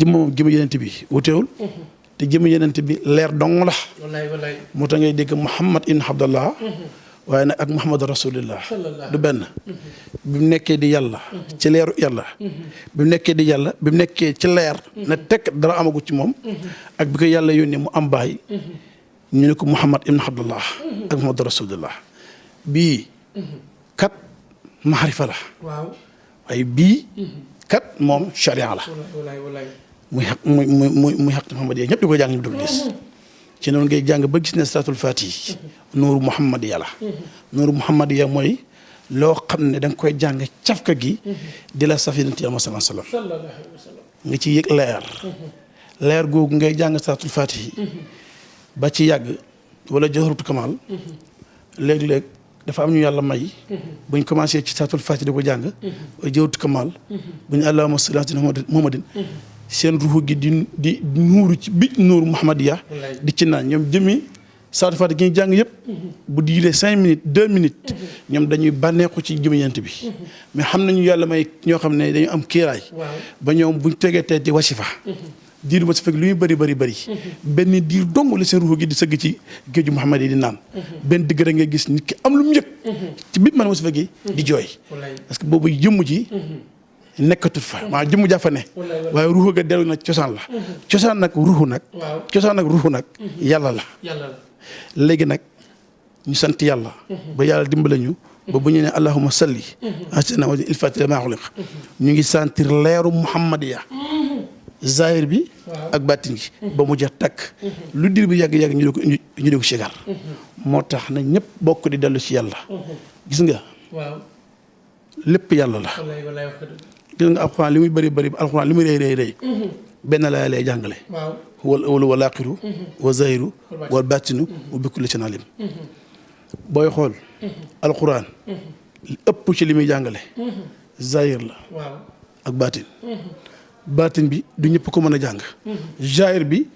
jëmm yenent bi wuteewul te jëmm yenent bi leer dong la moo tax ngay dégg Muhammad ibn Abdallah waaye nag ak Muhammad rasulillah du benn bi mu nekkee di yàlla ci leeru yàlla bi mu nekkee di yàlla bi mu nekkee ci leer na tekk dara amagu ci moom ak bi ko yàlla yónnee mu am baay ñu ne ko Muhammad ibn Abdallah ak Muhammad rasulillah bii kat maarifa la waaye bii kat moom charia la muy xaq muy xaq Muhammad ñëpp di ko jàng ñu di ko gis ci noonu ngay jàng ba gis ne salaatul faatihi nuuru Muhammad yàlla nuuru Muhammad ya mooy loo xam ne da nga koy jàng cafka gi di la saf yonent Yàlla sallallahu alayhi wa sallam nga ci yëg leer googu ngay jàng salaatul faatihi ba ci yàgg wala jawharatul kamal léeg-léeg dafa am ñu yàlla may buñ commencé ci salaatul faatihi di ko jàng wala jawharatul kamal bu ñu allahumma salli ala Muhammadin seen ruuxu gi di nuuru ci bi nuuru Muhammadiya di ci naan ñoom jëmi salaatul faatihi gi ñu jàng yëpp bu diiree 5 minutes 2 minutes ñoom dañuy bànneexu ci jëmi yent bi mais xam nañu yàlla may ñoo xam ne dañu am kiiraay ba ñoom buñ tegee tey di wasifa diir ba su fekk lu ñu bëri benn diir dong la seen ruuxu gi di sëgg ci géeju Muhammad yi di naan benn digg rek ngay gis nit ki am lu mu yëg ci biir man wasifa gi di jooy parce que boobu jëmm ji nekkatut fa maa jëmm jaa fa ne waaye ruuxu ga dellu na cosaan la cosaan nag ruuxu nag yàlla la léegi nag ñu sant yàlla ba yàlla dimbale ñu ba bu ñu ne allahumma salli asna wa il fatila maa xuliq ñu ngi sentir leeru Muhammadiya zahir bi ak bàttin gi ba mu jeex takk lu dir bi yàgg-yàgg ñu di ko sigar moo tax na ñëpp bokk di dellu ci yàlla gis nga lépp yàlla la gis nga alxuraan li muy bëri alxuraan li muy rëy benn laa lay jàngale wal awwalu wal aaxiru wa zahiru wal baatinu wa bi kulli shay'in alim booy xool alxuraan li ëpp ci li muy jàngale zahir la ak baatin bi du ñëpp ko mën a jàng zahir bi